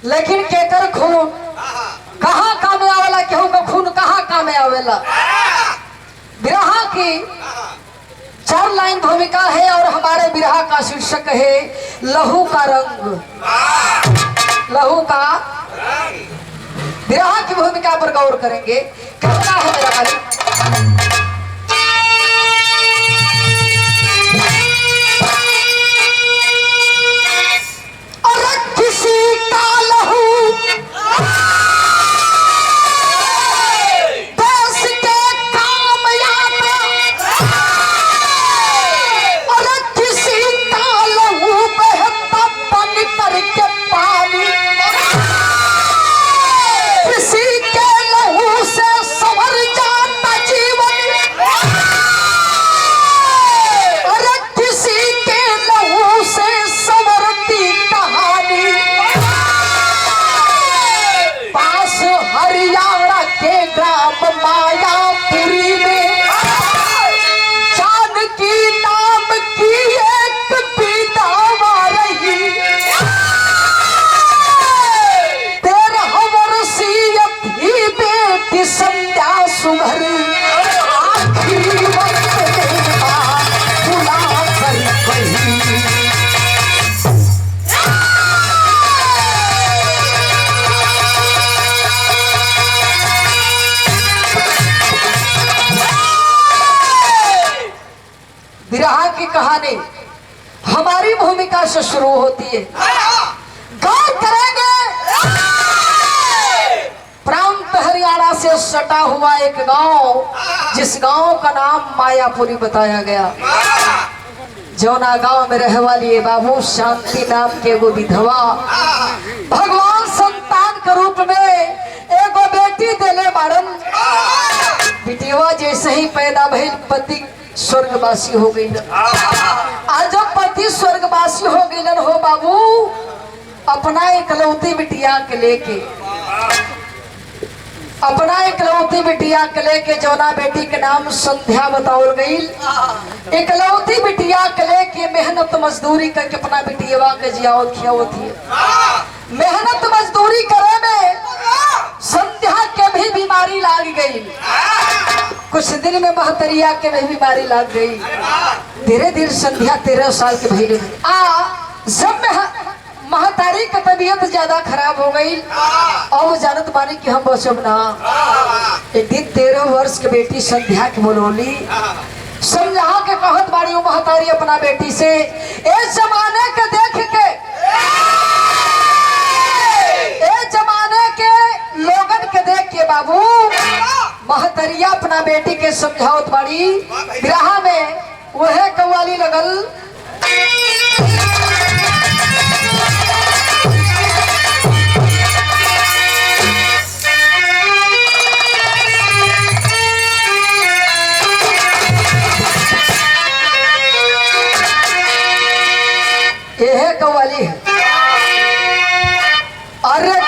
लेकिन केकर खून कहाँ काम आवेला, केहू का खून कहाँ काम आवेला। बिरहा की 4 लाइन भूमिका है और हमारे बिरहा का शीर्षक है लहू का रंग। लहू का बिरहा की भूमिका पर गौर करेंगे। कहना है मेरा मालिक, बिरहा की कहानी हमारी भूमिका से शुरू होती है। गाँव करेंगे प्रांत हरियाणा से सटा हुआ एक गांव, जिस गांव का नाम मायापुरी बताया गया। जौना गांव में रहे वाली बाबू शांति नाम के एगो विधवा भगवान संतान के रूप में एगो बेटी देले बारन। बिटिया जैसे ही पैदा भइल पति स्वर्गवासी हो गई। आज जब पति स्वर्गवासी हो गई हो बाबू, अपना इकलौती बिटिया के लेके जौना बेटी के नाम संध्या बताओल गई। इकलौती बिटिया के लेके मेहनत मजदूरी करके अपना बिटिया के जियाओ खियाओ थी। मेहनत मजदूरी करे में संध्या के भी बीमारी लाग गई। कुछ दिन में महतरिया के में बीमारी लग गई। धीरे धीरे संध्या 13 साल के भइल। जब महतारी का तबीयत ज्यादा खराब हो गई और जानत बानी कि हम बचब ना। एक दिन 13 वर्ष के बेटी संध्या के बोलोली, समझा के कहत बाड़ी महतारी अपना बेटी से, इस जमाने के देख के, इस जमाने के लोगन के देख के बाबू महतरिया अपना बेटी के समझावत बाड़ी। बिरहा में वह कव्वाली लगल, यह कव्वाली है। अरे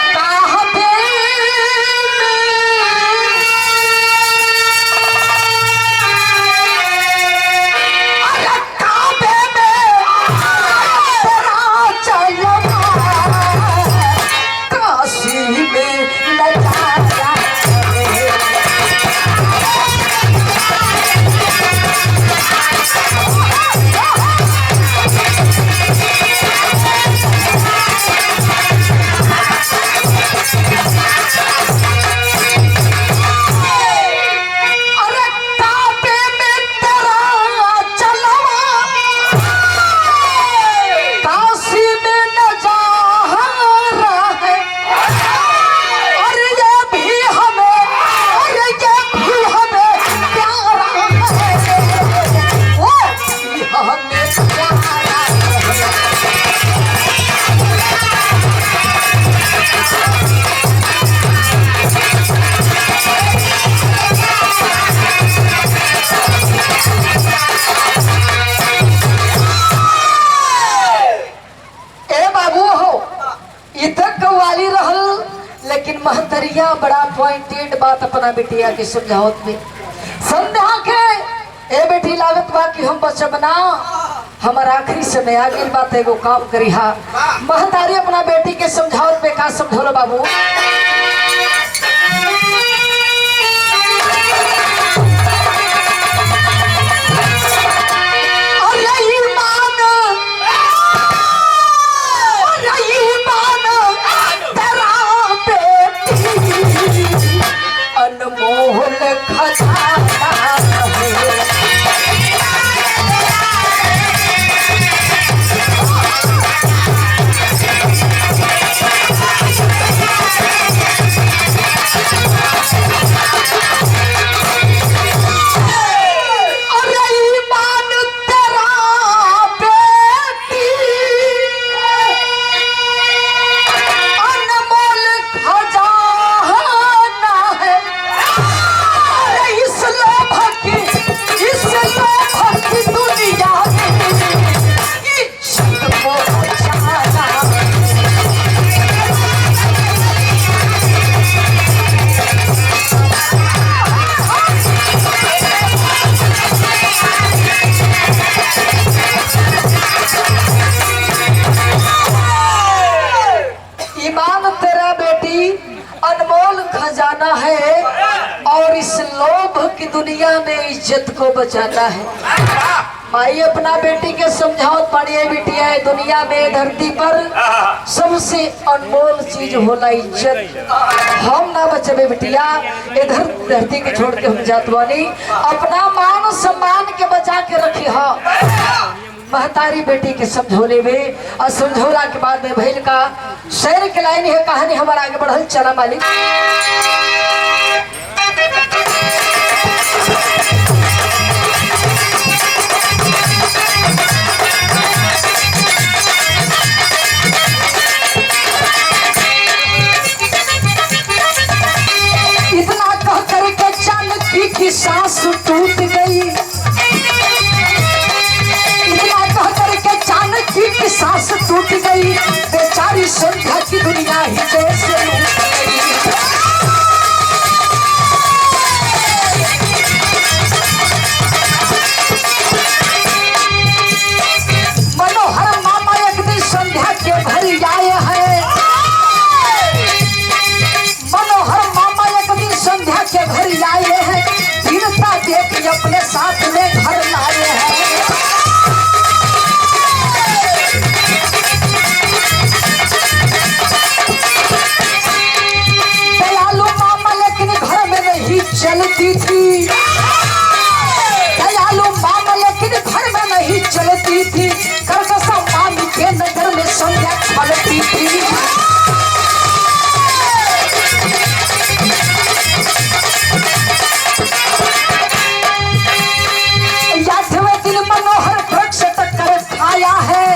लेकिन महतरिया बड़ा पॉइंटेड बात अपना बिटिया के समझावत में। संध्या के ए बेटी लागत बा कि हम बचब ना, हमारा आखिरी समय आ गई बात एगो काम करी हा। महतारी अपना बेटी के समझावत पे का समझौलो बाबू। अनमोल खजाना अनमोल खजाना है और इस लोभ की दुनिया में इज्जत को बचाना है। माई अपना बेटी के समझावत पड़िए बिटिया है दुनिया में धरती पर सबसे अनमोल चीज होला इज्जत। हम ना बचबे बिटिया इधर धरती के छोड़ के हम जात बानी अपना मान सम्मान के बचा के रखी हा। महतारी बेटी के समझौले में और समझौला के बाद में भैल का शेर के लाइन है कहानी हमारा आगे बढ़ल चला मालिक। इतना कह करके चाणक्य की सांस टूट गई। चाणक्य की सांस टूट गई बेचारी संध्या की दुनिया ही जैसे लूट गई। मनोहर मामा एक दिन संध्या के घर आए हैं। मनोहर मामा एक दिन संध्या के घर आए हैं दीनता देख अपने साथ में घर लाए हैं। चलती थी दयालु मामा लेकिन घर में नहीं चलती थी करकसा मामी के नजर में संध्या चलती थी। याठवें दिन मनोहर वृक्ष टक्कर खाया है।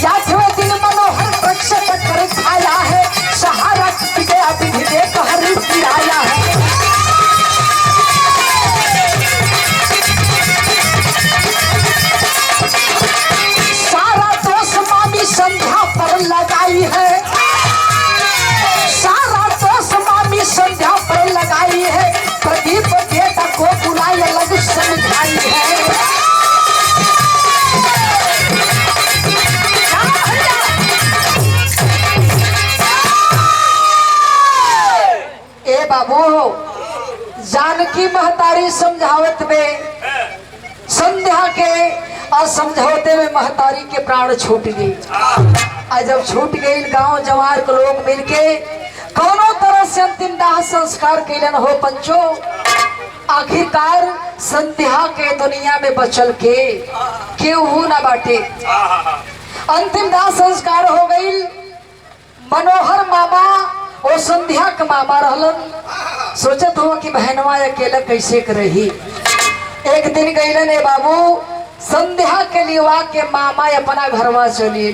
याठवें दिन मनोहर वृक्ष टक्कर खाया है सहारा गया विधि हरी आया है। सारा दोष मामी संध्या पर लगाई है। सारा दोष मामी संध्या पर लगाई है प्रदीप बेटा को बुलाई अलग समझाई है। ए बाबू जानकी महतारी समझावत में संध्या के और समझौते में महतारी के प्राण छूट गई। आज जब छूट गई गांव जवार के लोग मिलके कोनो तरह से अंतिम दाह संस्कार कैलन हो पंचो। आखिरकार संध्या के दुनिया में बचल के केहू ना बाटे। अंतिम दाह संस्कार हो गई। मनोहर मामा और संध्या का मामा रहलन सोचत हो कि बहनवा अकेला कैसे रही। एक दिन गईलन ए बाबू संध्या के लिवा के मामा अपना घरवा चली।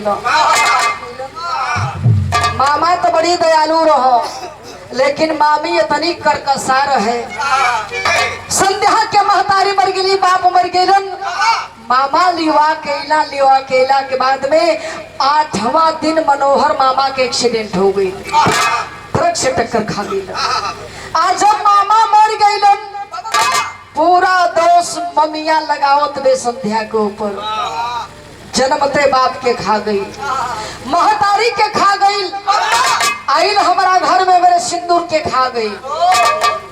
मामा तो बड़ी दयालु रहो लेकिन मामी इतनी करकसा रहे। संध्या के महतारी मर गई बाप मर गईलन। मामा लिवा केला के बाद में 8वां दिन मनोहर मामा के एक्सीडेंट हो गई। ट्रक से टक्कर खा गई। आज जब मामा मर गईलन पूरा दोष ममिया लगावत बे संध्या के ऊपर। जन्मते बाप के खा गई, महतारी के खा गई, आइल हमारा घर में मेरे सिंदूर के खा गई।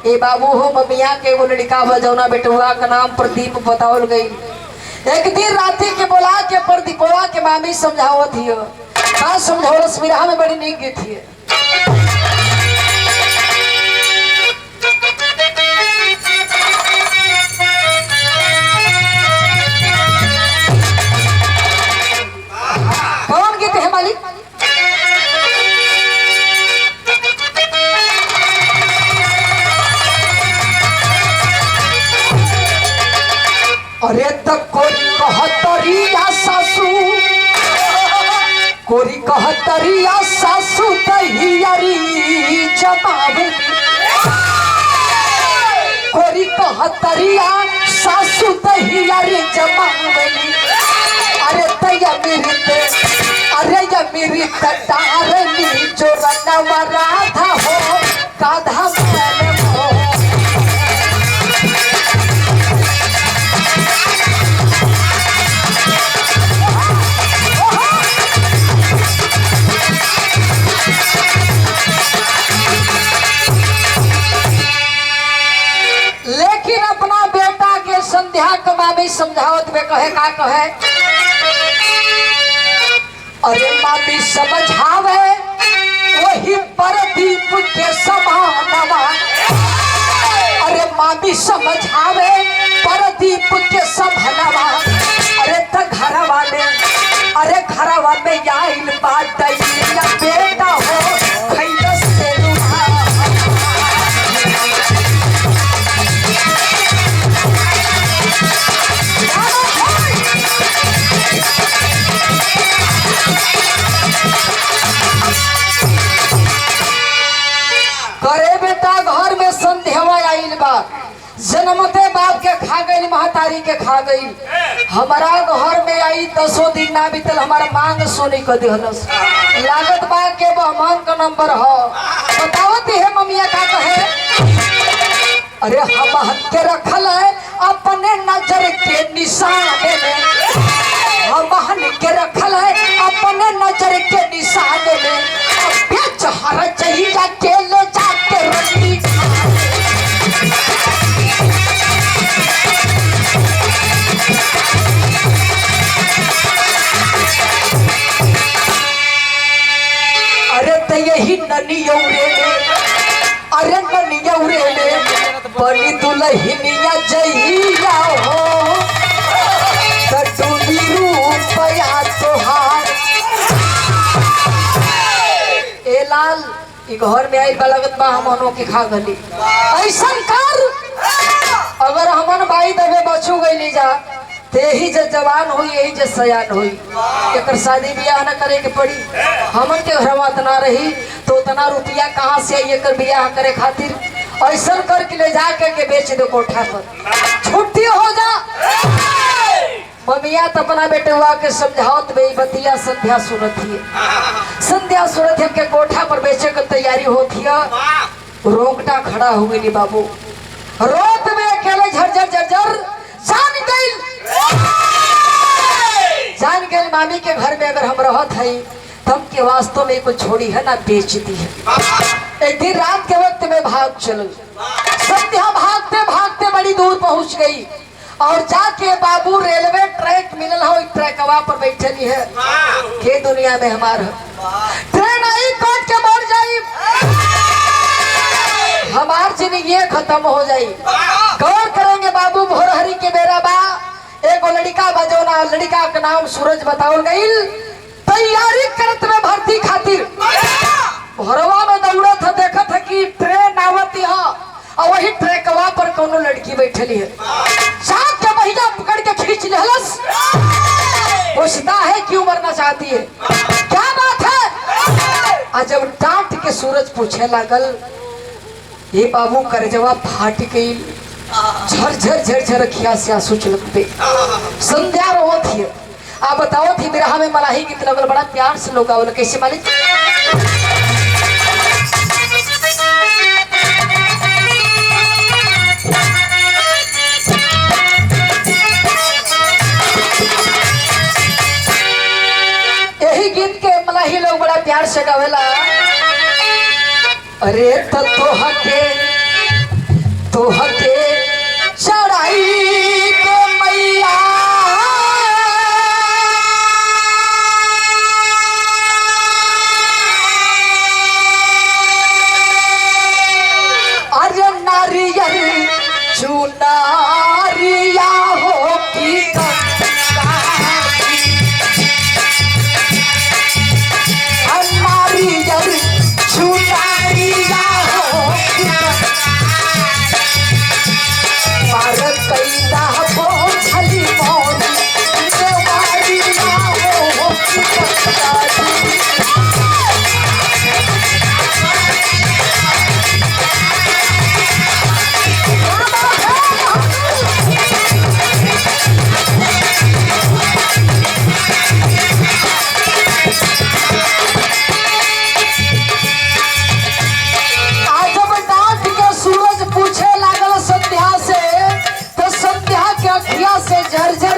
ए बाबू हो ममिया के एगो लड़का बजौना बेटुआ का नाम प्रदीप बतावल गई। एक दिन राती के बोला के प्रदीपवा के मामी समझावत हिय। का समझौलस विरहा में बड़ी नीक गीत हिय। कौन गीत है मालिक? अरे तक कोरी कहतरिया सासू, कोरी कहतरिया सासू दहियारी जमावे, कोरी कहतरिया सासू दहियारी जमावे। अरे तया मेरी अरे या मेरी कटारनी जो रनवा राधा हो काधा मैल हो। लेकिन अपना बेटा के संध्या कमामी समझावत में कहे का कहे? अरे मामी समझावे वही प्रदीप के समानवा। अरे मामी समझावे प्रदीप के समानवा। अरे त घरवा में, अरे घरवा में आइल बात या बेटा हो खैलस से करे बेटा घर में संध्यावा आइल बा। जन्मते बाप के खा गई, महतारी के खा गई। हमारा घर में आई 10 दिन ना बीतल हमारा मांग सोनी कर दिहलस। लागत बा के बहमान का नंबर हो। बतावती है ममिया का कहे? अरे हम के रखल है अपने नजर के निशाने में, हम के रखल है अपने नजर के निशाने में। हर चाहिए जाके ले जाके रंडी अरे तो यही ननियौरे में, अरे ननियौरे में बनी दुल्हनिया जइया हो कटुली रूपया तोहार। ए लाल ई घर में आइल लगत बा हमनो के खा गली। ऐसन कर अगर हमन भाई दबे बचू गई जा ते ही जवान हुई, यही जे सयान हुई। एकर शादी ब्याह न करे के पड़ी। हमन के घरवा तना रही तो उतना रुपया कहाँ से आई एकर ब्याह करे खातिर? ऐसन करके ले जाके के बेच दो कोठा पर, छुट्टी हो जा। ममिया तो अपना बेटुआ के समझावत बे बतिया संध्या सुनत है। संध्या सुनत है के कोठा पर बेचे की तैयारी होती है। रोकटा खड़ा हो गई बाबू, रोत में अकेले झरझर झरझर जान गई मामी के घर में अगर हम रहत है तब के वास्तव में कुछ छोड़ी है ना बेच दी है। एक दिन रात के वक्त में भाग चल, संध्या भागते भागते बड़ी दूर पहुंच गई और जाके बाबू रेलवे ट्रैक मिलल हो, ट्रैकवा पर बैठली है के दुनिया में हमार ट्रेन आई काट के मर जाई, हमार जिंदगी खत्म हो जाई। गौर करेंगे बाबू, भोरहरी के बेरा बा एगो लड़का बजौना, लड़का का नाम सूरज बताओ गई। तैयारी करत में भर्ती खातिर भोरवा में दौड़त है, देखत है कि ट्रेन आवती है और वही ट्रैकवा पर कोनो लड़की बैठली है। साथ के महिला पकड़ के खींच लेहलस, पूछता है क्यों मरना चाहती है, क्या बात है? आज जब डांट के सूरज पूछे लागल, ये बाबू करजवा फाट गई, झरझर झरझर अखिया से आंसू छलकते। संध्या रो थी। आप बताओ थी बिरहा में मलाही गीत लगल, बड़ा प्यार से लोग आवल, कैसे मालिक? प्यार से गावेला, अरे तोहके चढ़ाई के मैया अरे नारियल चुनारिया हो की नारियल चुनारिया हो मारत कैदा बोझली मौनी देवारिया हो की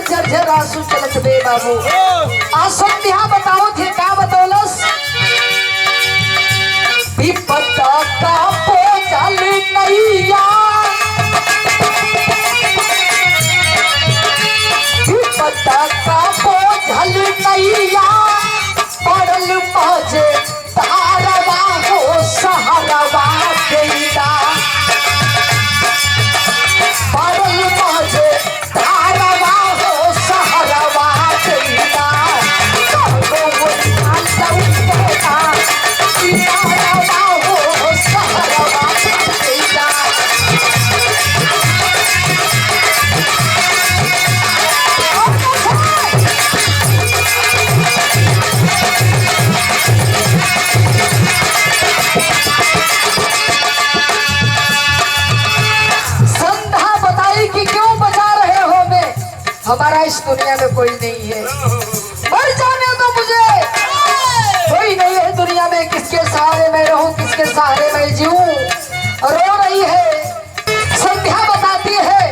झरझर आंसू चलत बे बाबू। आ संध्या बताओ थे का बतौलस, विपदा का पोजल नैया विपदा का पोजल नैया पड़ल मजे तारवा हो सहरवा देना पड़ल मजे तारवा हमारा इस दुनिया में कोई नहीं है, मर जाने दो मुझे, कोई नहीं है दुनिया में, किसके सहारे मैं रहूं, किसके सहारे मैं जीऊं। रो रही है संध्या, बताती है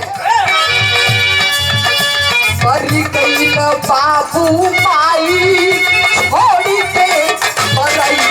मरी गई न बाबू माई छोड़ के मरई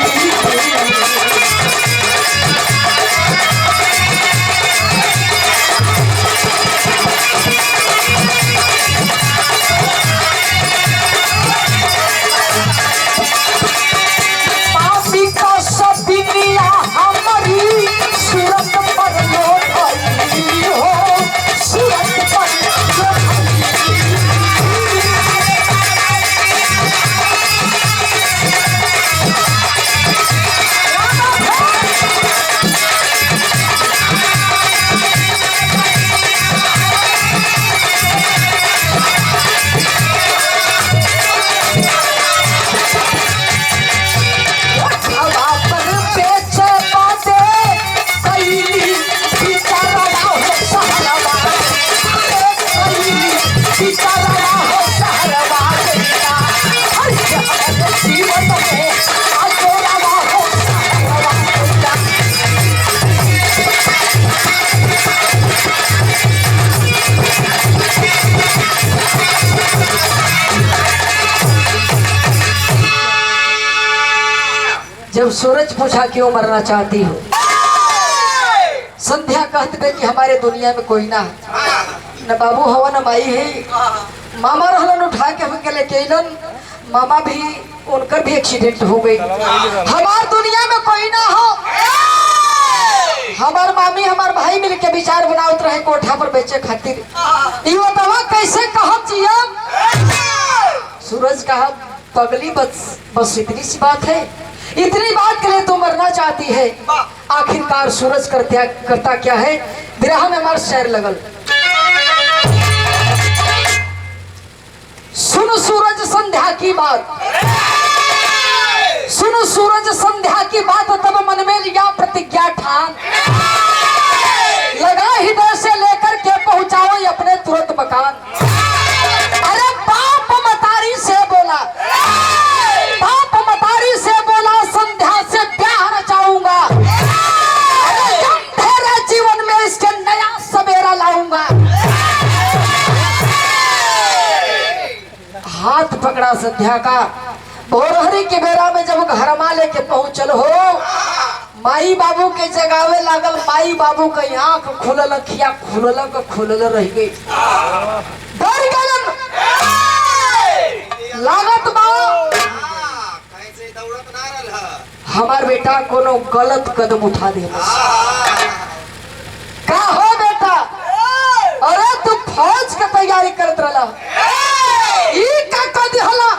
जब सूरज पूछा क्यों मरना चाहती हो, संध्या कहते थे कि हमारे दुनिया में कोई ना न बाबू हवा न माई है, मामा रहलन उठा के हम लेके अलन, मामा भी उनकर भी एक्सीडेंट हो गई। हमार दुनिया में कोई ना हो, हमार मामी हमार भाई मिल के विचार बनावत रहे कोठा पर बेचे खातिर, ये बतावा कैसे कहत जियम। सूरज कहा पगली बस इतनी सी बात है, इतनी बात के लिए तो मरना चाहती है। आखिरकार सूरज करता क्या है, विरह में हमारा शहर लगल। सुन सूरज संध्या की बात, सुन सूरज संध्या की बात, तब मन में लिया प्रतिज्ञा ठान, लगा हृदय से लेकर के पहुंचाओ अपने तुरंत मकान। अरे बाप मतारी से बोला, बाप मतारी से बोला संध्या से प्यार चाहूंगा, तेरे जीवन में इसके नया सवेरा लाऊंगा। हाथ पकड़ा संध्या का, भोरहरी के बेरा में जब घरमा लेके पहुंचल हो, माई बाबू के जगावे लागल। माई बाबू के आंख खुलल, अखिया खुलल रह गई। डर गलन लागत बा हमार बेटा कोनो गलत कदम उठा दे। का हो बेटा? अरे तू फौज के तैयारी करत रहला, ई का कर दिहला?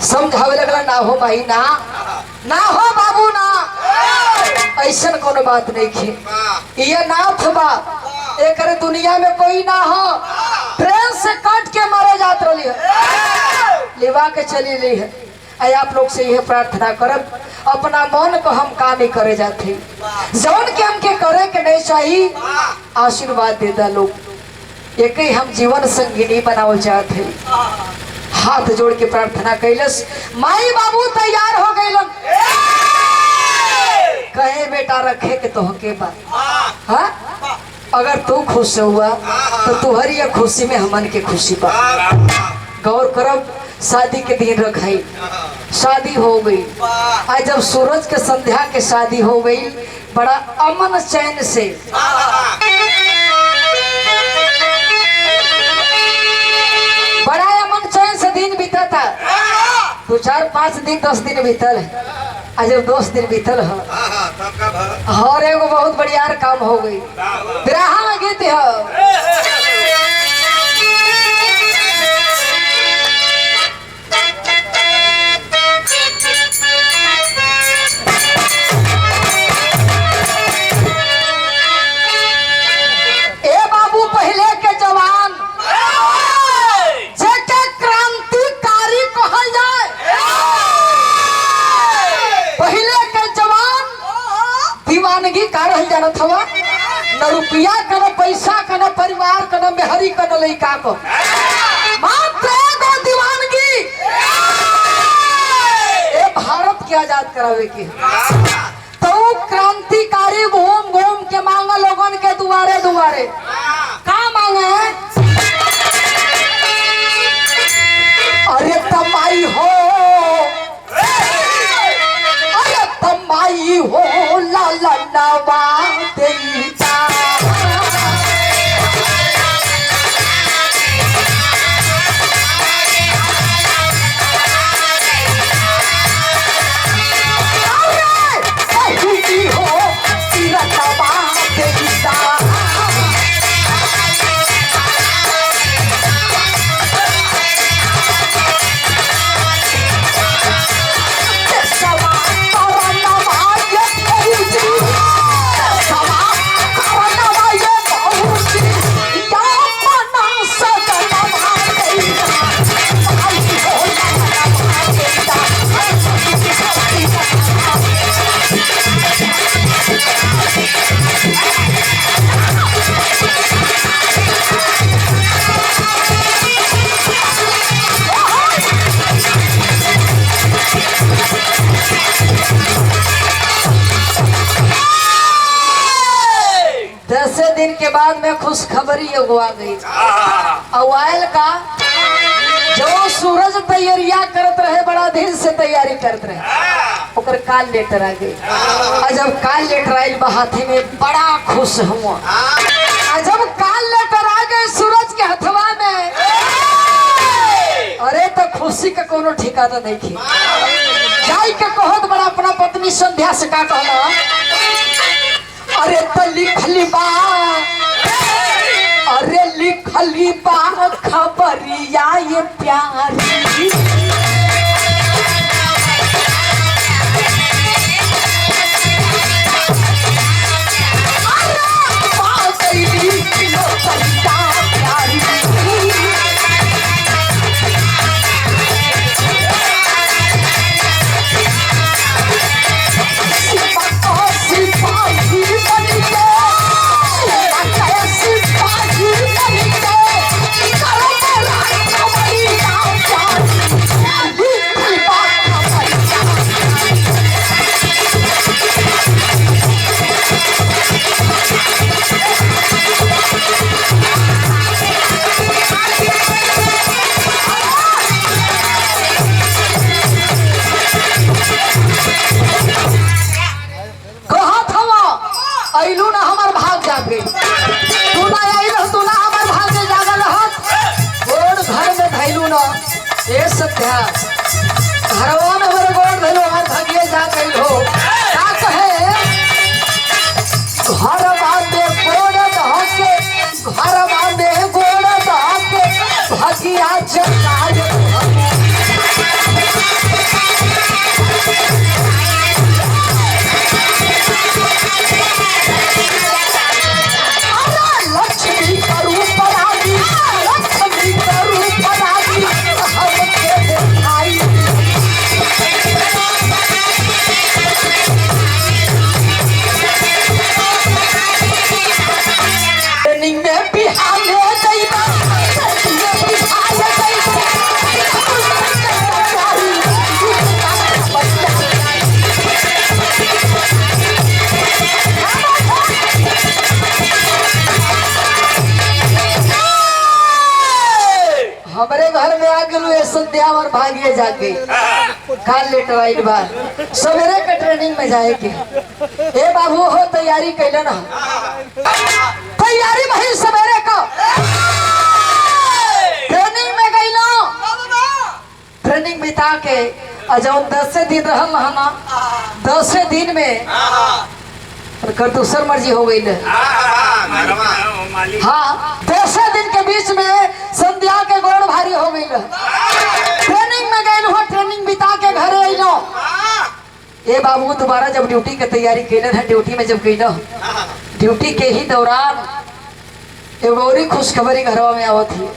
समझावे लगला ना हो भाई, ना हो बाबू, ना ऐसा कोनो बात नहीं खे। ये नाथ बा, एक दुनिया में कोई ना हो। ट्रेन से काट के मारे जात रही है, लिवा के चली ली है। आप लोग से यह प्रार्थना करब, अपना मन को हम का नहीं करे जाते, जौन के हमके करे के नहीं चाहिए, आशीर्वाद दे दा लोग। एक ही हम जीवन संगिनी बनाओ चाहते। हाथ जोड़ के प्रार्थना कैलस। माई बाबू तैयार हो गए। कहे बेटा रखे के तो के बात, हाँ? अगर तू खुश हुआ तो तुहरी या खुशी में हमन के खुशी पा। गौर करब, शादी के दिन रखाई, शादी हो गई। आज जब सूरज के संध्या के शादी हो गई, बड़ा अमन चैन से बड़ा अमन चैन से दिन बीता था। 2 4 5 दिन 10 दिन बीतल है। आज जब 10 दिन बीतल है और एगो बहुत बढ़िया काम हो गई। बिरहा में गीत है, जानत हवा न रुपया का न पैसा का न परिवार का न मेहरी का न लइका को, मात्र एगो दीवानगी। ए भारत के आजाद करावे के तो क्रांतिकारी घूम घूम के मांगा लोगन के दुआरे दुआरे। का मांगे? अरे तमाई हो, अरे तमाई हो, लाला नवा देता। दिन के बाद में खुशखबरी एगो आ गई। अवाइल का जो सूरज तैयारिया करत रहे, बड़ा दिन से तैयारी करत रहे, ओकर काल लेटर आ गई। और जब काल लेटर आयल हाथी में, बड़ा खुश हुआ। और जब काल लेटर आ गए सूरज के हथवा में, अरे तो खुशी का कोनो ठिकाना नहीं थी। जाई के कहत बड़ा अपना पत्नी संध्या से का कहला, अरे तो लिखली बा, अरे लिखली बा खबरिया ये प्यारी। अयोध्या हरवान हमारे गोड़ धलो हमार भाग्य जा गई हो का कहे घर बांधे गोड़ धके घर बांधे गोड़ धके भागिया चकाय लक्ष्मी का रूप रानी लक्ष्मी का रूप रानी हमके दिखाई ट्रेनिंग में बिहाने जाइबा ट्रेनिंग में बिहाने जाइबा हमारे घर में आ गलू संध्या और भागिए जाके काल लेटवाइल बा सवेरे के ट्रेनिंग में जाए के ए बाबू हो तैयारी कैले ना तैयारी भई सवेरे का ट्रेनिंग में गइलो ट्रेनिंग बिता के अजौन 10 दिन रहल ना 10 दिन में कर दूसर मर्जी हो गई हाँ 10 दिन के बीच में संध्या के गोड़ भारी हो गई ट्रेनिंग में गए हो ट्रेनिंग बिता के घरे अइलो ए बाबू दोबारा जब ड्यूटी के तैयारी कैले है ड्यूटी में जब गइलो ड्यूटी के ही दौरान एगो और खुशखबरी घरवा में आवत थी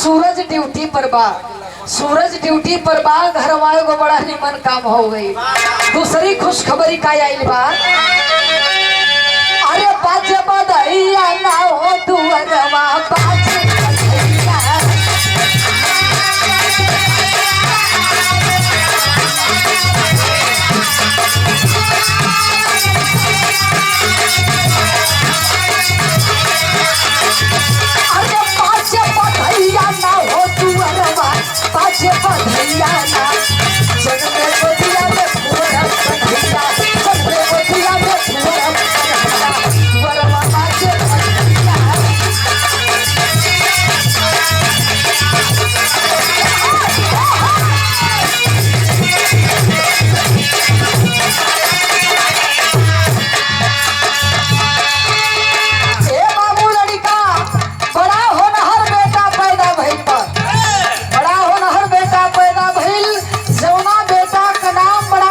सूरज ड्यूटी पर बा सूरज ड्यूटी पर बा घर वाले को बड़ा निमन काम हो गई दूसरी खुशखबरी का आइल बा अरे बाजे बधैया ना हो दुअरवा बाजे बधैया ना हो दुअरवा बाजे बधैया ना जग में गोदिया में पूरा बधैया जग में गोदिया में पूरा बधैया दुअरवा बाजे बधैया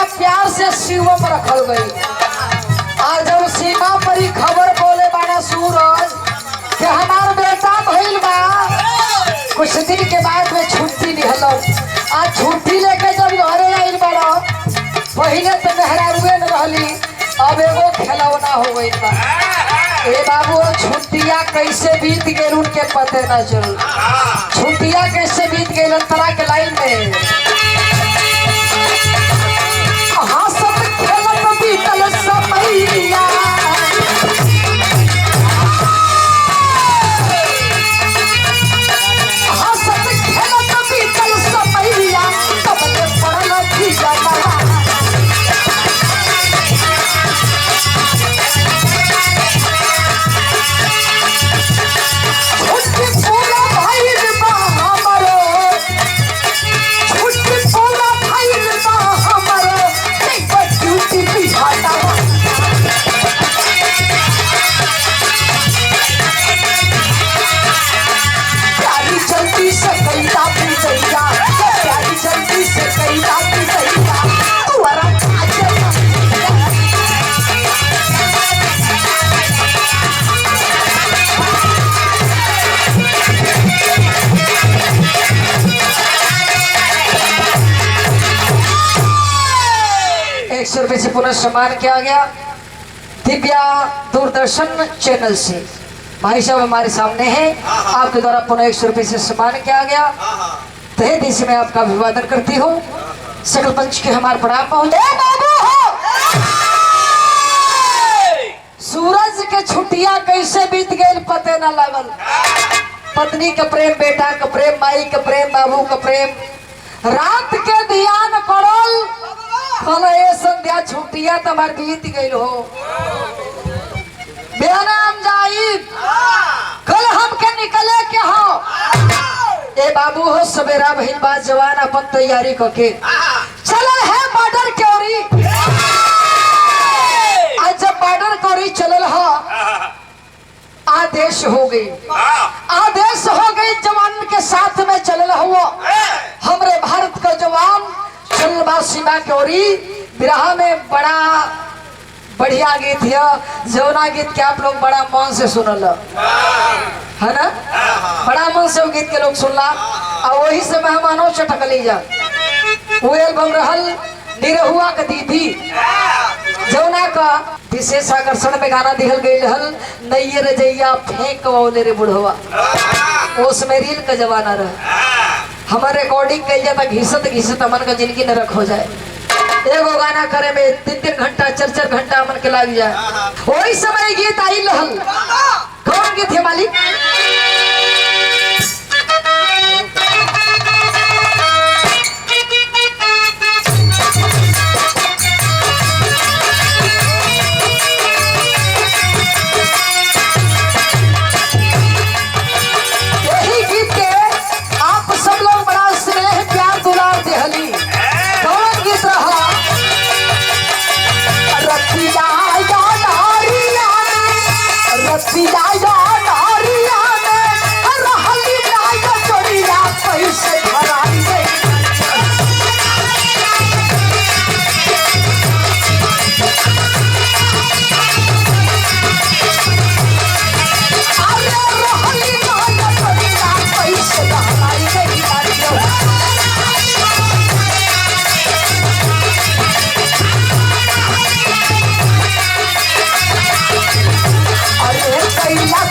शिवम रखल गई आज जब सीमा पर ही खबर बोले बाना सूरज कि हमार बेटा भइल बा कुछ दिन के बाद में छुट्टी निहल आज छुट्टी लेके जब घरे आइल बड़ा पहले तो मेहरारुए न रहली अब एगो खिलौना हो गई बा ए बाबू छुट्टिया कैसे बीत गए उनके पते न चल। छुट्टिया कैसे बीत गए अंतरा के लाइन में हंसत खेलत बीतल समैया हंसत खेलत बीतल समैया कबले पड़ल थी जगह ₹100 से पुनः सम्मान किया गया दिव्या दूरदर्शन चैनल से। भाई साहब हमारे सामने हैं, आपके द्वारा पुनः ₹100 से सम्मान किया गया। तहे दिल से मैं आपका अभिवादन करती हूँ। सकल पंच के हमारे प्रणाम पहुंचे। सूरज के छुट्टियां कैसे बीत गए पते न लगल। पत्नी का प्रेम, बेटा का प्रेम, माई का प्रेम, बाबू का प्रेम, रात के ध्यान करल कल ये संध्या छुट्टियां तुम्हार बीत गई हो। बेनाम जाई कल हमके निकले के हो। ए बाबू हो सवेरा भइल बा जवान अपन तैयारी करके चलल है बॉर्डर के ओरी। आज जब बॉर्डर के ओरी चलल हो आदेश हो गई, आदेश हो गई जवान के साथ में चलल हुआ। हमरे भारत का जवान चल बा सीमा के ओरी। विरह में बड़ा बढ़िया गीत है, जौना गीत के आप लोग बड़ा मन से सुनल है ना, बड़ा मन से वो गीत के लोग सुनला और वही से मेहमानों चटक ली जा। वो एल्बम रहल निरहुआ का दीदी, जौना का विशेष आकर्षण में गाना दिहल गई रहल नैये रजैया फेंक वौले रे बुढ़वा। उसमें रील का जमाना रहा। हमारे रिकॉर्डिंग कल जाता घिसत घिसत मन का जिंदगी न रख हो जाए। एगो गाना करे में 3-3 घंटा 4-4 घंटा मन के लग जाए। वही समय गीत आई रहल। कौन गीत है मालिक? यही गीत के आप सब लोग बड़ा स्नेह प्यार दुलार देहली। कौन गीत रहा? रतिया या नारिया ने, रतिया या नारिया ने, रहली लाया चोरिया कैसे धराई गई। अरे रहली लाया चोरिया कैसे धराई गई बारियों। अरे कैला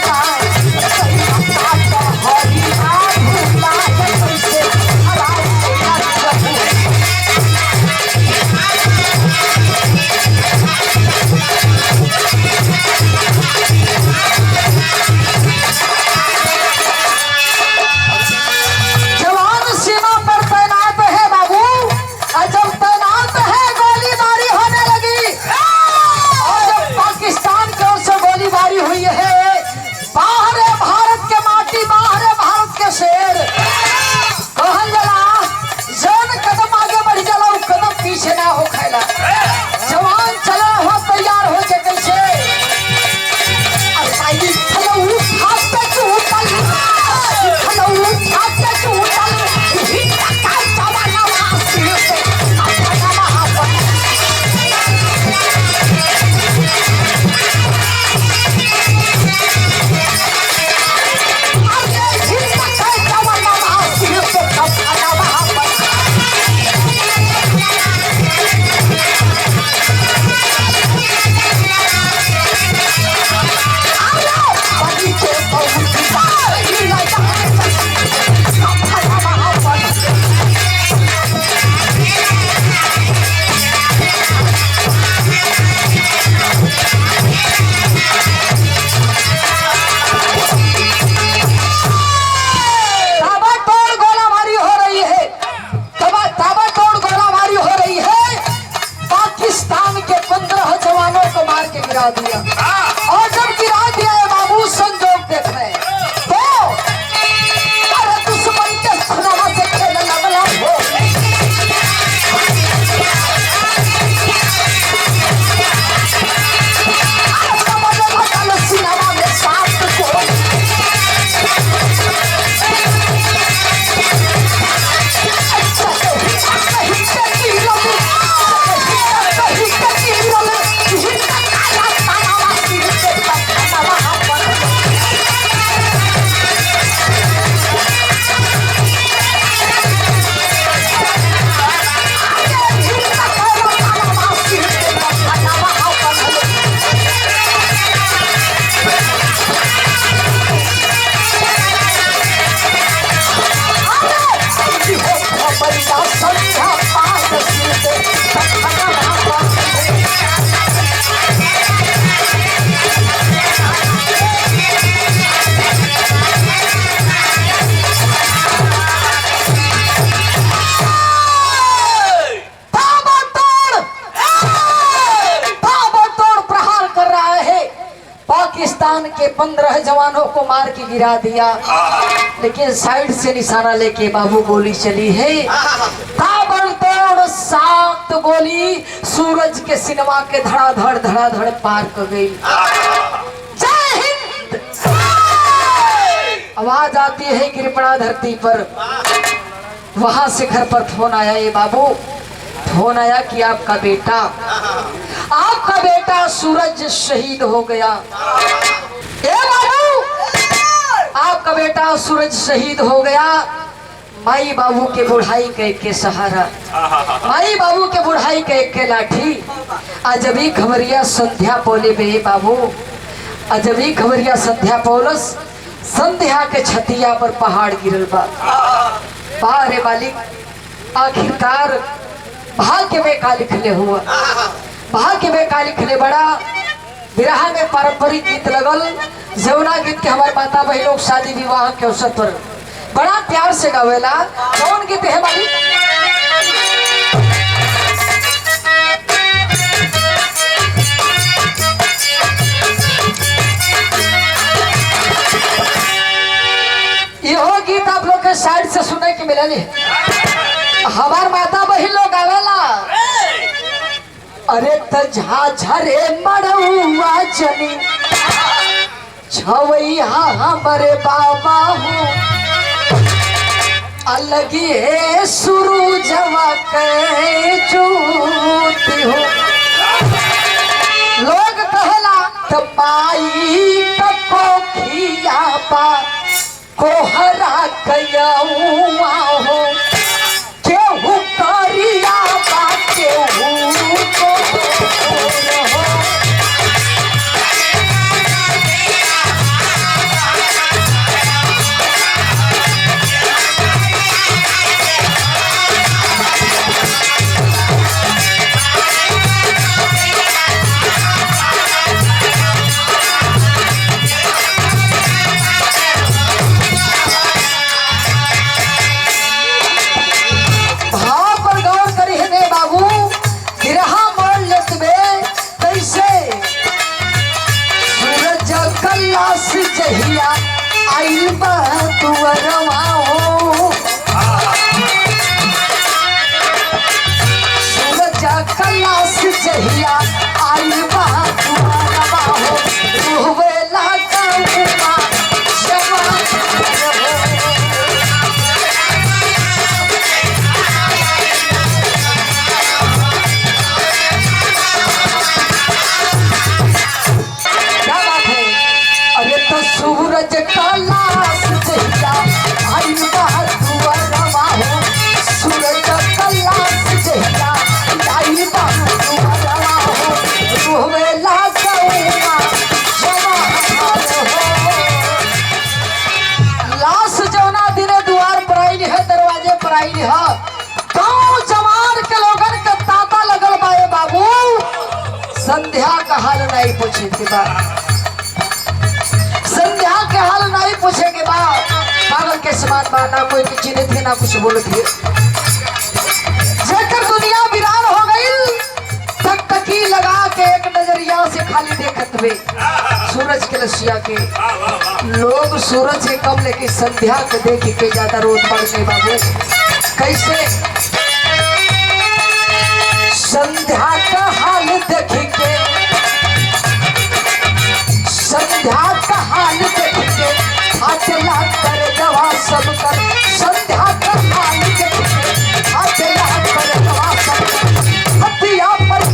गिरा दिया। और जब गिरा दिया है बाबू संजोग देख रहे तो अरे दुश्मन के खुनावा से खेलने लगला हो। सिनेमा में साथ को पाकिस्तान के 15 जवानों को मार के गिरा दिया। लेकिन साइड से निशाना लेके बाबू गोली चली है। ताबड़तोड़ 7 गोली सूरज के सिनेमा के धड़ाधड़ पार कर गई। जय हिंद आवाज आती है गिरपड़ा धरती पर। वहां से घर पर फोन आया। ये बाबू फोन आया कि आपका बेटा सूरज शहीद हो गया। ए बाबू आपका बेटा सूरज शहीद हो गया। माई बाबू के बुढ़ाई के सहारा, माई बाबू के बुढ़ाई के लाठी। अजबी खबरिया संध्या पोले बे बाबू, अजबी खबरिया संध्या पोलस। संध्या के छतिया पर पहाड़ गिरल बा। बारे मालिक आखिरकार भाग्य में का लिखले हुआ, भाग्य में का लिखले बड़ा। विरहा में पारंपरिक गीत लगल, जौना गीत के हमारे माता बहन लोग शादी विवाह के अवसर पर बड़ा प्यार से गावेला। कौन गीत है मालिक? यहो गीत आप लोग के साइड से सुने के मिले। हमार माता बहन लोग गावेला। अरे झाझरे मड़ुआ चली छवैया हमरे बाबा हो, अलगी है सुरूजवा के ज्योति हो। लोग कहला त माई कोखिया बा कोहरा कयौआ हो। केहू करिया बा केहू जहिया आइल बा तुअरवा हो। सूरज कलास जहिया आइल बा तुअरवा हो। रोवेला गौवा जवान सूरज कलास जहिया आइल बा तुअरवा हो। सूरज कलास जहिया आइल बा तुअरवा हो। रोवेला गौवा जवान हो। लाश जौना दिने द्वार पर आइल है, दरवाजे पर आइल है। गाँव जवान के लोगन के ताता लगल बा। बाबू संध्या का हाल नहीं पूछे के बाद, संध्या के हाल नहीं पूछे के बाद पागल के समान बा। ना कोई किसी ने थे ना कुछ बोले थे। जेकर दुनिया वीरान हो गई, तक तकी लगा के एक नजरिया से खाली देखत हुए सूरज के लसिया के लोग सूरज के कम लेके संध्या के देख के ज्यादा रोज पड़ गए बाबू। कैसे संध्या का हाल देख के, संध्या का हाल देख के अकेला कर दवा सब कर, संध्या का हाल देख के अकेला कर दवा सब कर, हथिया पर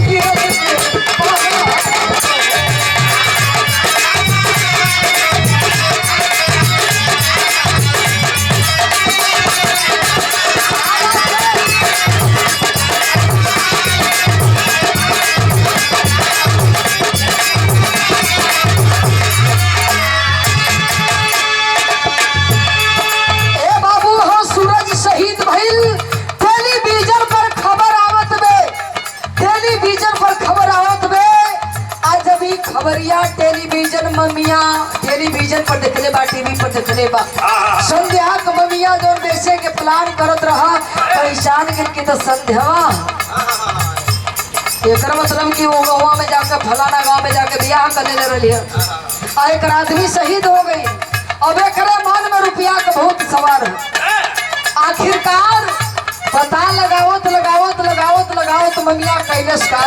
खबरिया टेलीविजन ममिया टेलीविजन पर देखले बा, टीवी पर देखले बा। संध्या के ममिया जो बेचे के प्लान करत रहा पहचान के तो संध्यावा एक मतलब कि वो गाँव में जाकर फलाना गाँव में जाके बियाह कर ले रही है, एक आदमी शहीद हो गई। अब एक मन में रुपया का बहुत सवार है। आखिरकार पता लगावत लगावत लगावत लगावत ममिया कैलस का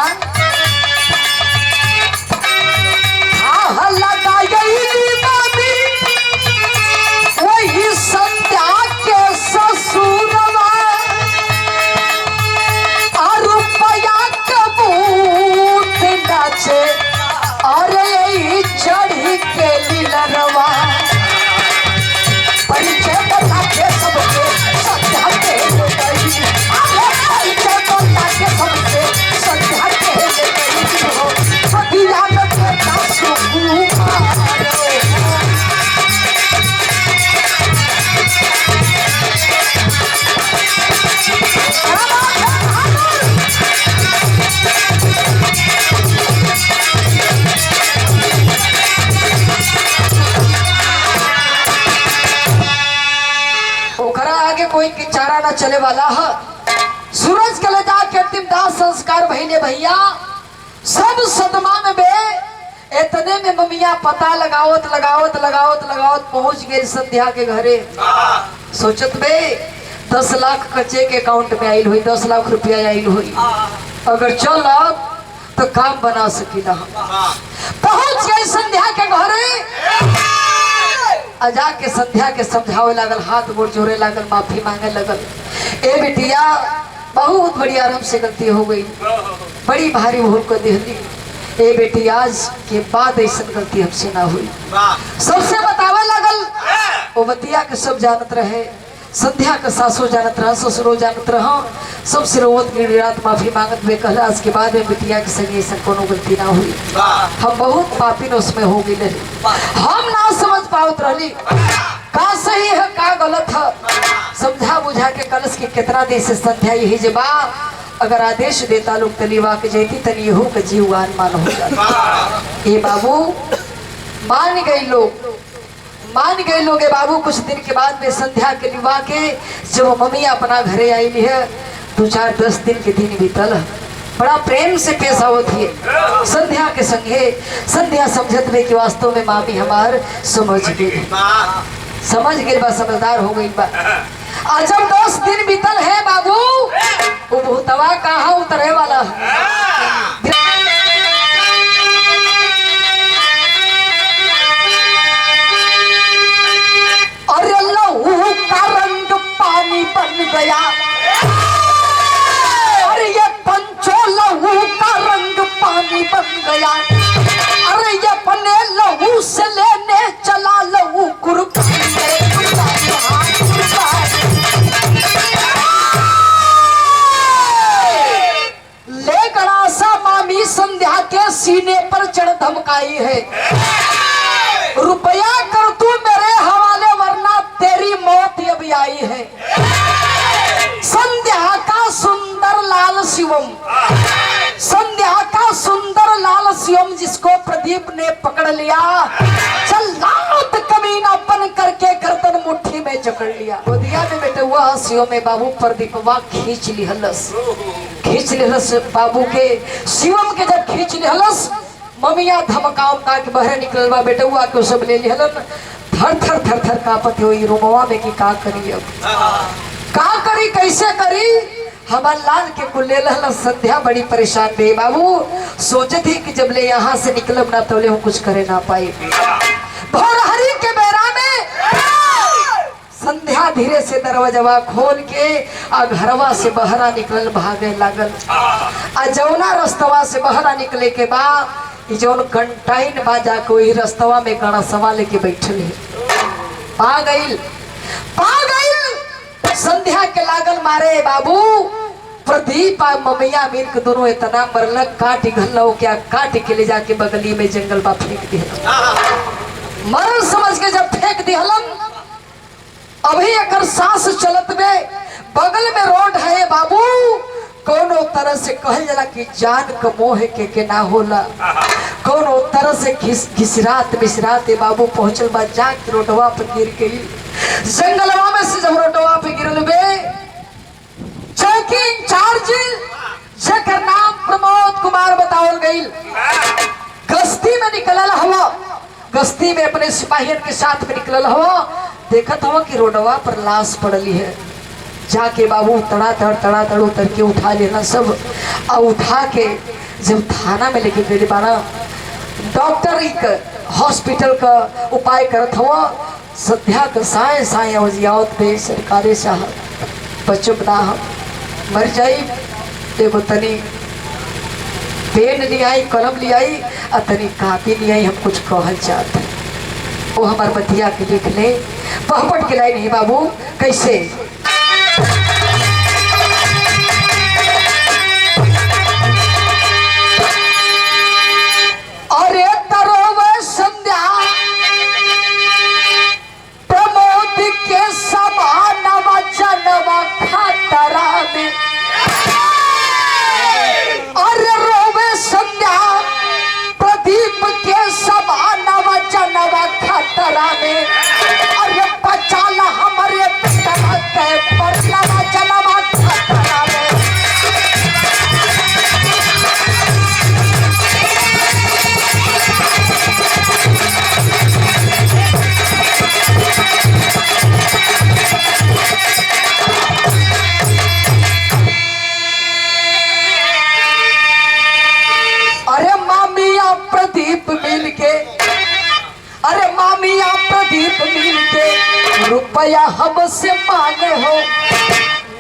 वही संध्या के ससुरवा रुपया कबूत नाचे अरे चढ़ी के लीलरवा परिचय बता के सबके संध्या के परिचय बता के सबके संध्या के हो सदिया कोई चारा न चले वाला है। सूरज के ले जाके अंतिम दाह संस्कार भइले भैया सब सदमा में बे इतने में ममिया पता लगावत लगावत लगावत लगावत पहुंच गई संध्या के घरे। सोचत बे 10 लाख का चेक अकाउंट में आयल हुई, 10 लाख रुपया आयल हुई, अगर चल तो काम बना सकी ना। पहुंच गई संध्या के घरे, अजा के संध्या के समझावे लागल, हाथ गोड़ जोड़े लागल, माफी मांगे लगल। ए बिटिया बहुत बड़ी आराम से गलती हो गई, बड़ी भारी भूल कर दिहली। ए बेटी आज के बाद ऐसा गलती हमसे ना हुई। सबसे बतावे लागल, वो बतिया के सब जानत रहे, संध्या का सासो जानत रहा, ससुरो जानत रहा, सब सिरोवत रात माफी मांगत हुए कहला आज के बाद बिटिया के संगे ऐसा कोनो गलती ना हुई। हम बहुत पापी उसमें हो गई रही, हम ना समझ पावत रही का सही है का गलत है। समझा बुझा के कलश के कितना देर से संध्या यही जवाब अगर आदेश देता लोग तलीवा के जैती तनी हो के जीवान मान हो जाता। ये बाबू मान गई लोग, मान गए लोग बाबू। कुछ दिन के बाद में संध्या के लिवा के जब मम्मी अपना घरे आई है 2-4-10 दिन के दिन बीतल, बड़ा प्रेम से पेश आवत है संध्या के संगे। संध्या समझत में कि वास्तव में मामी हमार समझ गई बा, समझदार हो गई बा। आज जब 10 दिन बीतल है बाबू, वो भूतवा कहाँ उतरे वाला है। अरे लहू का रंग पानी बन गया, अरे ये पंचो लहू का रंग पानी बन गया, अरे ये अपने लहू से लेने चला लहू कुर्बानी लेकर आशा मामी संध्या के सीने पर चढ़ धमकाई है, रुपया कर तू मेरे हवाले वरना तेरी मौत अभी आई है। संध्या का सुंदर लाल शिवम, संध्या का सुंदर लाल शिवम जिसको प्रदीप ने पकड़ लिया, चल लात कमीना अपन करके गर्दन मुट्ठी में जकड़ लिया। गोदिया में बेटे हुआ हंसियों में बाबू प्रदीपवा खींच लिहलस बाबू के शिवम के जब खींच लिहलस ममिया धमकाओ का के बहरे निकलवा बेटे हुआ के सब ले लिहलन। थर थर थर थर कांपत हुई रोमवा में कि का करी अब का करी कैसे करी। हमार लाल के कुल ले संध्या बड़ी परेशान रही बाबू। सोचे थी कि जब ले यहाँ से निकलब ना तो ले हम कुछ करे ना पाई। भोरहरी के बेरा में संध्या धीरे से दरवाजा खोल के आ घरवा से बहरा निकल भागे लागल। आ जौना रस्तवा से बहरा निकले के बाद जौन कंटाइन बाजा को वही रस्तवा में गणसवा लेके बैठल है। पा गईल संध्या के लागल मारे बाबू। प्रदीप और ममिया मीर के दोनों इतना मरलक काट घल्लो क्या काट के ले जाके बगली में जंगल बा फेंक दिया। मरल समझ के जब फेंक दिहलन अभी एक सांस चलत में बगल में रोड है बाबू। कोनो तरह से कहल जाला कि जान क मोह के ना होला। कोनो तरह से घिसरात बाबू पहुंचल बा जाके रोडवा पर गिर गई। जंगलवा में से जब रोडवा पे गिरल बे चौकी इंचार्ज जेकर नाम प्रमोद कुमार बतावल गई गश्ती में निकलल हवा। गश्ती में अपने सिपाहियन के साथ में निकलल हवा। देखत हवा कि रोडवा पर लाश पड़ली है। जाके बाबू तड़ा उतर के उठा लेना सब और उठा के जब थाना में लेके गए बाना डॉक्टर हॉस्पिटल का उपाय करत हुआ। संध्या का साए आवत पे सरकारी साहब बच्चों बना हम मर जाई। एगो तनी पेन ले आई कलम ले आई और तनी कापी ले आई। हम कुछ कहल चाहते वो हमार बतिया के लिख ले। पहपट के लाई नहीं बाबू कैसे अरे तरोवे संध्या प्रमोद के समानवा जनवा खतरा में। अरे रोवे संध्या प्रदीप के समानवा जनवा खतरा में। अरे बचाला हमारे पिता के परलवा जनवा खतरा में। प्रदीप मिल के रुपया हमसे मांगे हो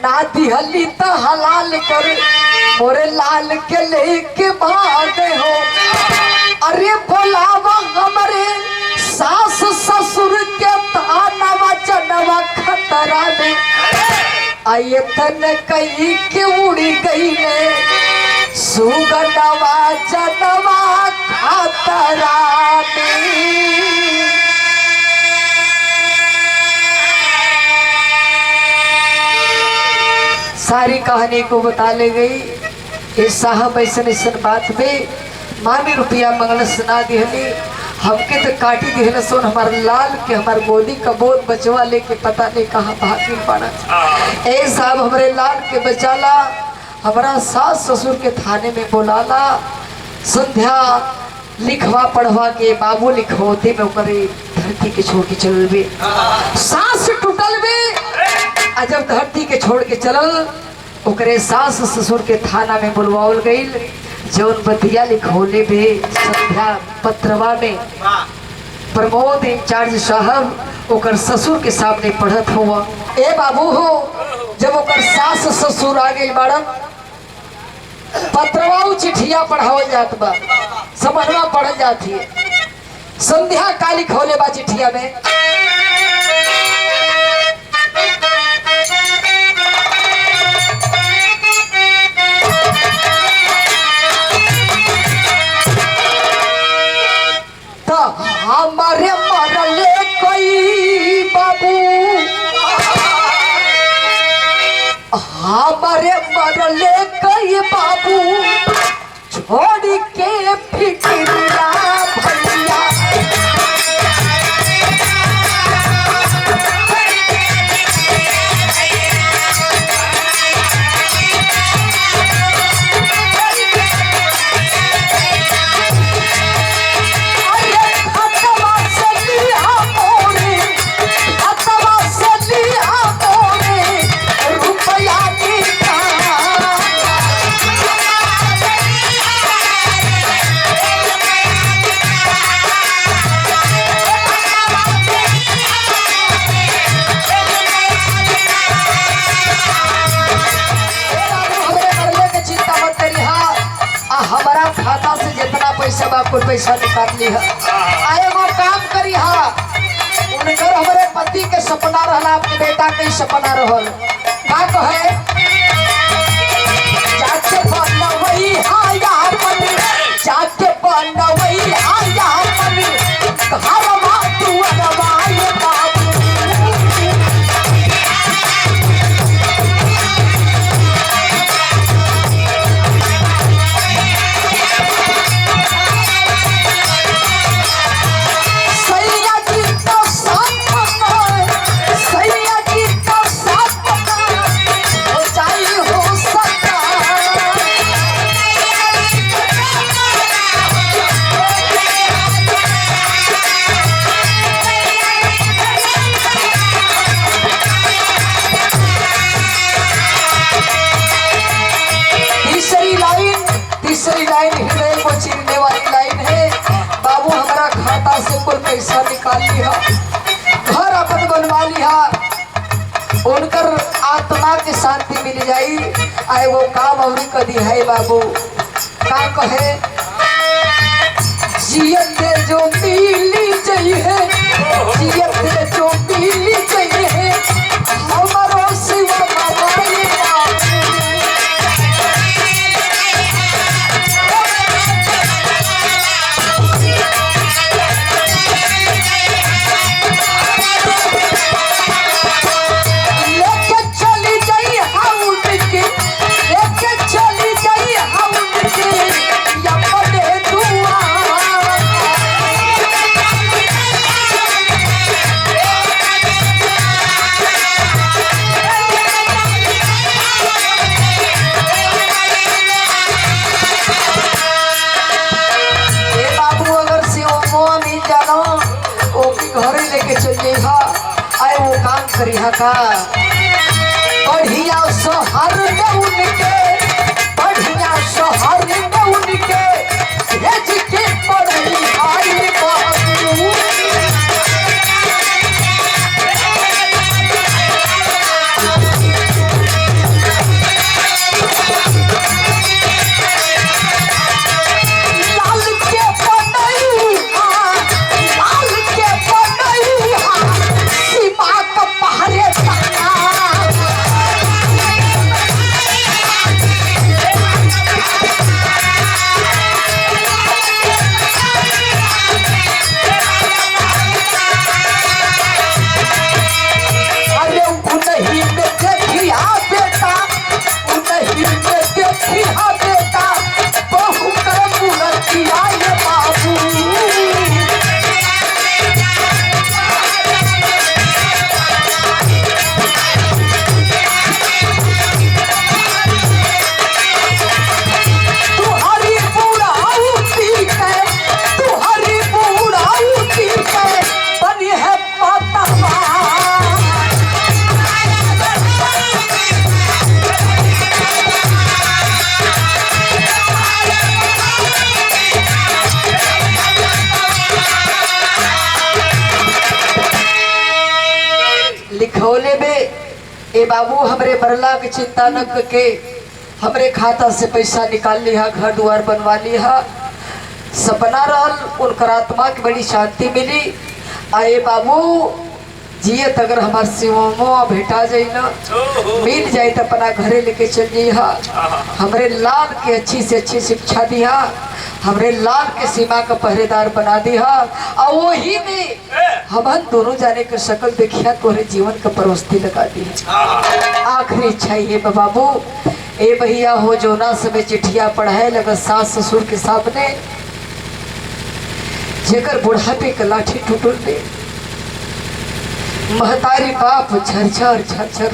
ना दिहली तो हलाल कर मोरे लाल के लेके भागे हो। अरे बोलावा हमारे सास ससुर के तानवा जनवा खतरा में। आये तन कहीं के उड़ी गई ने सुगनवा जनवा खतरा में। सारी कहानी को बता ले गई। ये साहब ऐसा बात में मामी रुपया मंगल सुना दिहली। हमके तो काटी दिहल सोन हमारे लाल के हमारे गोदी का बोध बचवा लेके पता नहीं कहाँ भागी पड़ा। ए साहब हमारे लाल के बचाला हमारा सास ससुर के थाने में बोलाला। संध्या लिखवा पढ़वा के बाबू लिखवाते में उकरे धरती के छोड़ के चल बे। सांस टूटल बे जब धरती के छोड़ के चलल ओकरे सास ससुर के थाना में बुलवावल गईल। जौन बतिया लिखौले बे संध्या पत्रवा में प्रमोद इंचार्ज साहब ओकर ससुर के सामने पढ़त हुआ। ए बाबू हो जब ओकर सास ससुर आ गई बाड़न पत्रवा चिट्ठिया पढ़ावल जात बा समझवा पढ़ल जाती है। संध्या का लिखौले बा चिट्ठिया में हमारे मरले कोई बाबू हमारे मरले कोई बाबू छोड़ के फिक्रिया भैया। कुछ पैसा निकाल ली है। एगो काम करी हा, उनकर हमारे पति के सपना रहला, अपने बेटा के सपना रहल। का कहे जाके बनवई आया मन, जाके बनवई आया मन, घरवा दुआरवा ये बाबू। तीसरी लाइन हृदय को चीरने वाली लाइन है। बाबू हमारा खाता से कोई पैसा निकाल लिया, घर अपन बनवा लिया, उनकर आत्मा की शांति मिल जाई। आए वो काम अवरी कदी है बाबू। का कहे जियत जो मिली चाहिए, जियत जो मिली चाहिए, हमारो शिवा बाबा ये घरे लेके चलिए हा। आए वो काम करी हा का बढ़िया शहर में उनके, बढ़िया शहर में उनके भेज के पढ़ी आई बाबू। लिखौले में ए बाबू हमरे बरला के चिंता न के हमरे खाता से पैसा निकाल लिया, घर द्वार बनवा लिया, सपना रहल, उनकर आत्मा की बड़ी शांति मिली। आए बाबू जियत अगर हमार शिवमो भेटा जाई ना, मिल जाए तो अपना घरे लेके चल जाइहा। हमरे लाल के अच्छी से अच्छी शिक्षा दिया, हमरे लाल के सीमा का पहरेदार बना दिया, और वही में हमन दोनों जाने के शकल देखिया तोहरे जीवन का परोस्ती लगा दी। आखिरी इच्छा ये बाबू ए भैया हो जोना समय चिट्ठिया पढ़ाए लगा सास ससुर के सामने, जेकर बुढ़ापे का लाठी टूटल दे, महतारी बाप झरझर झरझर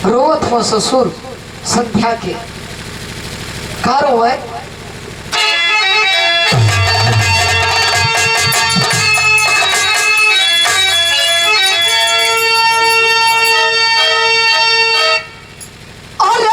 रोत हो ससुर संध्या के कारो है। अरे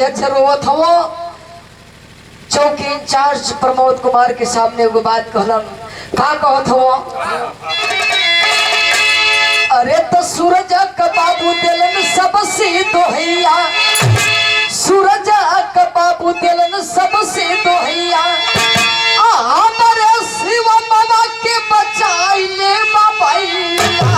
झर रोवत हवो। चौकी इंचार्ज प्रमोद कुमार के सामने एगो बात कहलन, का कहत हवो? अरे तो सूरज का बाबू दिलन सबसे दोहैया, सूरज का बाबू दिलन सबसे दोहैया, हमारे शिव बाबा के बचाई ले बाबैया।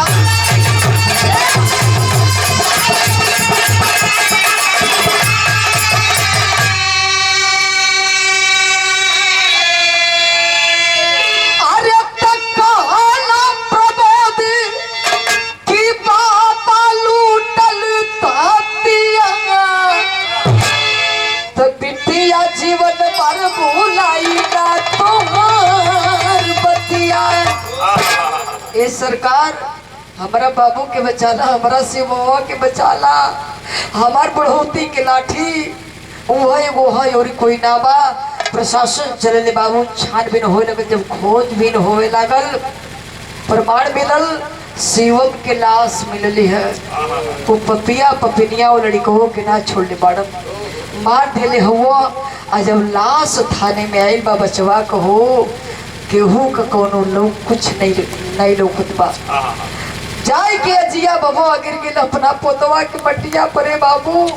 जीवन पर भूलाई ना तुम्हार बतिया। ए सरकार हमारा बाबू के बचाला, हमारा शिववा के बचाला, हमार बढ़ोती के लाठी वो है और कोई ना बा। प्रशासन चले बाबू छानबीन होए लगल, जब खोजबीन होए लागल प्रमाण मिलल, शिवम के लाश मिलली है। वो पपिया पपिनिया वो लड़कों के ना छोड़ने बाड़म, मार ढेले हुआ। आ जब लाश थाने में आयल बा बचवा कहो केहू का कोनो लोग कुछ नहीं लौकत बा। जाए के अजिया बाबू गिर गिल अपना पोतवा के मटिया परे बाबू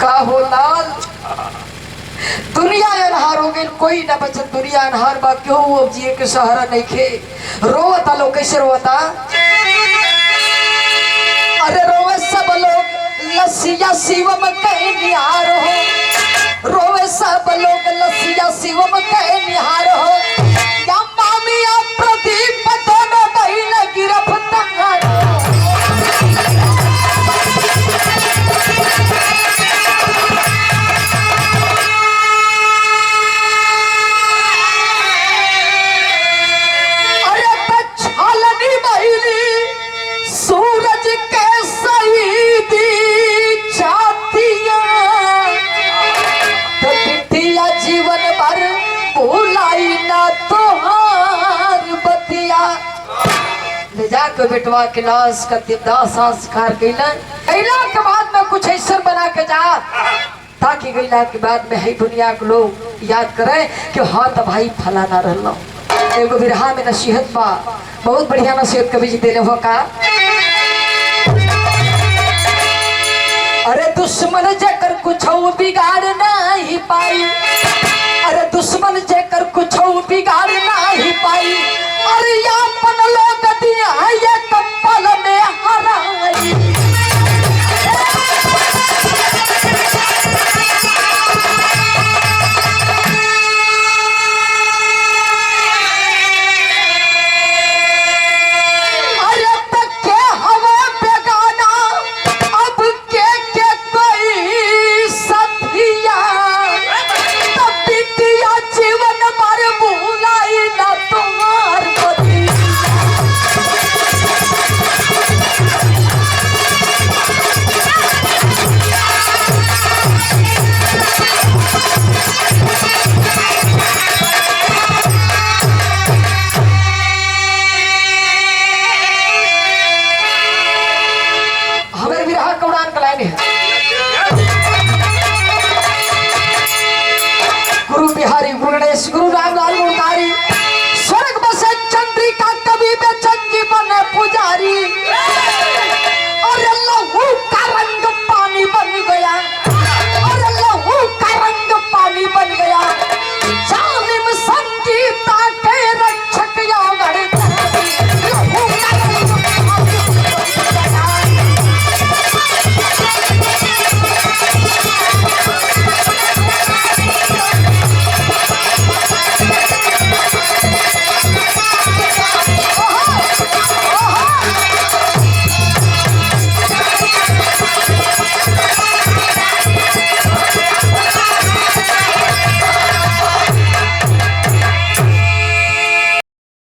का हो लाल। दुनिया अनहार हो गई, कोई ना बचत, दुनिया अनहार बा, क्यों अब जिए के सहारा नहीं खे। रोवता लोग, कैसे रोवता? अरे रोवे सब लोग लसिया शिवम कहे निहार हो, रोवे सब लोग लसिया शिवम कहे निहार हो, या मामी या प्रदीप दोनों बहन गिरफ्तार। अरे छालनी बहिली सूरज के शहीदी जीवन भर भूलाई ना तोहार बतिया। ले जाकर बेटवा के लाश का दाह संस्कार कैला के बाद में कुछ ऐसा बना के जा, ताकि गैला के बाद में है दुनिया के लोग याद करे कि हाँ तो भाई फलाना रहना। एगो बिरहा में नसीहत बा, बहुत बढ़िया नसीहत कवि जी देले हो का। अरे दुश्मन जेकर कुछ बिगाड़ नहीं पाई, अरे दुश्मन जेकर कुछ बिगाड़ नहीं पाई, अरे अपन